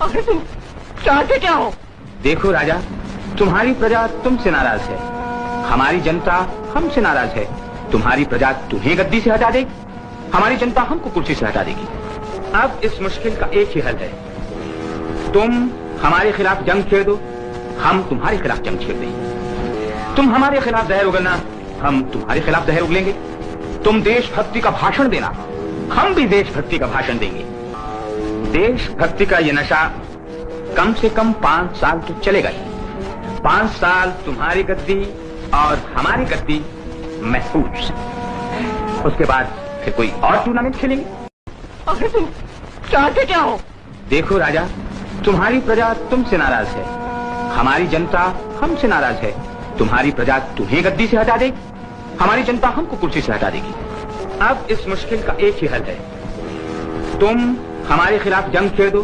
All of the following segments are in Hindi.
आखिर तुम चाहते क्या हो? देखो राजा, तुम्हारी प्रजा तुमसे नाराज है, हमारी जनता हमसे नाराज है। तुम्हारी प्रजा तुम्हें गद्दी से हटा देगी, हमारी जनता हमको कुर्सी से हटा देगी। अब इस मुश्किल का एक ही हल है, तुम हमारे खिलाफ जंग छेड़ दो, हम तुम्हारे खिलाफ जंग छेड़ देंगे। तुम हमारे खिलाफ जहर उगलना, हम तुम्हारे खिलाफ जहर उगलेंगे। तुम देशभक्ति का भाषण देना, हम भी देशभक्ति का भाषण देंगे। देशभक्ति का ये नशा कम से कम 5 साल तो चलेगा ही। 5 साल तुम्हारी गद्दी और हमारी गद्दी महफूज। उसके बाद फिर कोई और टूर्नामेंट खेलेंगे। आखिर तुम चाहते क्या हो? देखो राजा, तुम्हारी प्रजा तुमसे नाराज है, हमारी जनता हमसे नाराज है। तुम्हारी प्रजा तुम्हें गद्दी से हटा देगी, हमारी जनता हमको कुर्सी से हटा देगी। अब इस मुश्किल का एक ही हल है, तुम हमारे खिलाफ जंग छेड़ दो,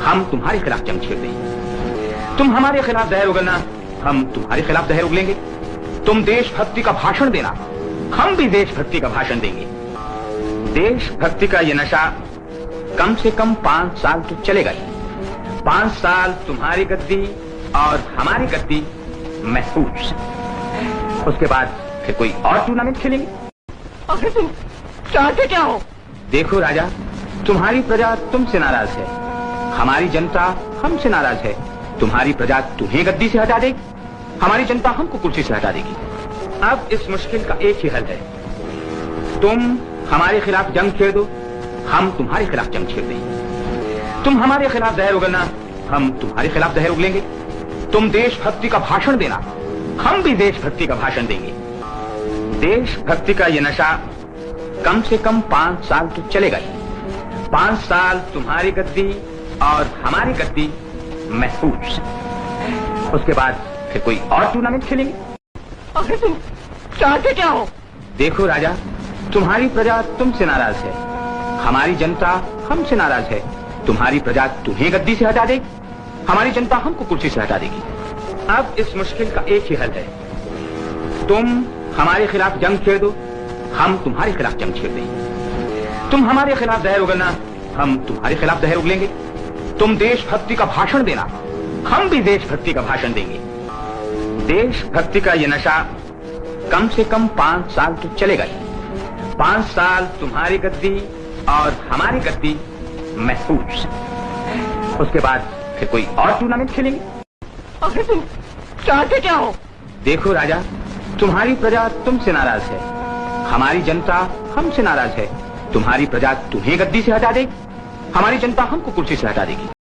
हम तुम्हारे खिलाफ जंग छेड़ देंगे। तुम हमारे खिलाफ जहर उगलना, हम तुम्हारे खिलाफ जहर उगलेंगे। तुम देशभक्ति का भाषण देना, हम भी देशभक्ति का भाषण देंगे। देशभक्ति का ये नशा कम से कम 5 साल तो चलेगा ही। 5 साल तुम्हारी गद्दी और हमारी गद्दी महफूज। उसके बाद फिर कोई और टूर्नामेंट खेलेंगे। आखिर तुम चाहते क्या हो? देखो राजा, तुम्हारी प्रजा तुमसे नाराज है, हमारी जनता हमसे नाराज है। तुम्हारी प्रजा तुम्हें गद्दी से हटा देगी, हमारी जनता हमको कुर्सी से हटा देगी। अब इस मुश्किल का एक ही हल है, तुम हमारे खिलाफ जंग छेड़ दो, हम तुम्हारे खिलाफ जंग छेड़ देंगे। तुम हमारे खिलाफ जहर उगलना, हम तुम्हारे खिलाफ जहर उगलेंगे। तुम देशभक्ति का भाषण देना, हम भी देशभक्ति का भाषण देंगे। देशभक्ति का ये नशा कम से कम 5 साल तो चलेगा ही। 5 साल तुम्हारी गद्दी और हमारी गद्दी महफूज। उसके बाद फिर कोई और टूर्नामेंट खेलेंगे। आखिर तुम चाहते क्या हो? देखो राजा, तुम्हारी प्रजा तुमसे नाराज है, हमारी जनता हमसे नाराज है। तुम्हारी प्रजा तुम्हें गद्दी से हटा देगी, हमारी जनता हमको कुर्सी से हटा देगी। अब इस मुश्किल का एक ही हल है, तुम हमारे खिलाफ जंग छेड़ दो, हम तुम्हारे खिलाफ जंग छेड़ देंगे। तुम हमारे खिलाफ जहर उगलना, हम तुम्हारे खिलाफ जहर उगलेंगे। तुम देशभक्ति का भाषण देना, हम भी देशभक्ति का भाषण देंगे। देशभक्ति का ये नशा कम से कम 5 साल तो चलेगा ही। 5 साल तुम्हारी गद्दी और हमारी गद्दी महफूज। उसके बाद फिर कोई और टूर्नामेंट खेलेंगे। आखिर तुम चाहते क्या हो? देखो राजा, तुम्हारी प्रजा तुमसे नाराज है, हमारी जनता हमसे नाराज है। तुम्हारी प्रजा तुम्हें गद्दी से हटा देगी, हमारी जनता हमको कुर्सी से हटा देगी।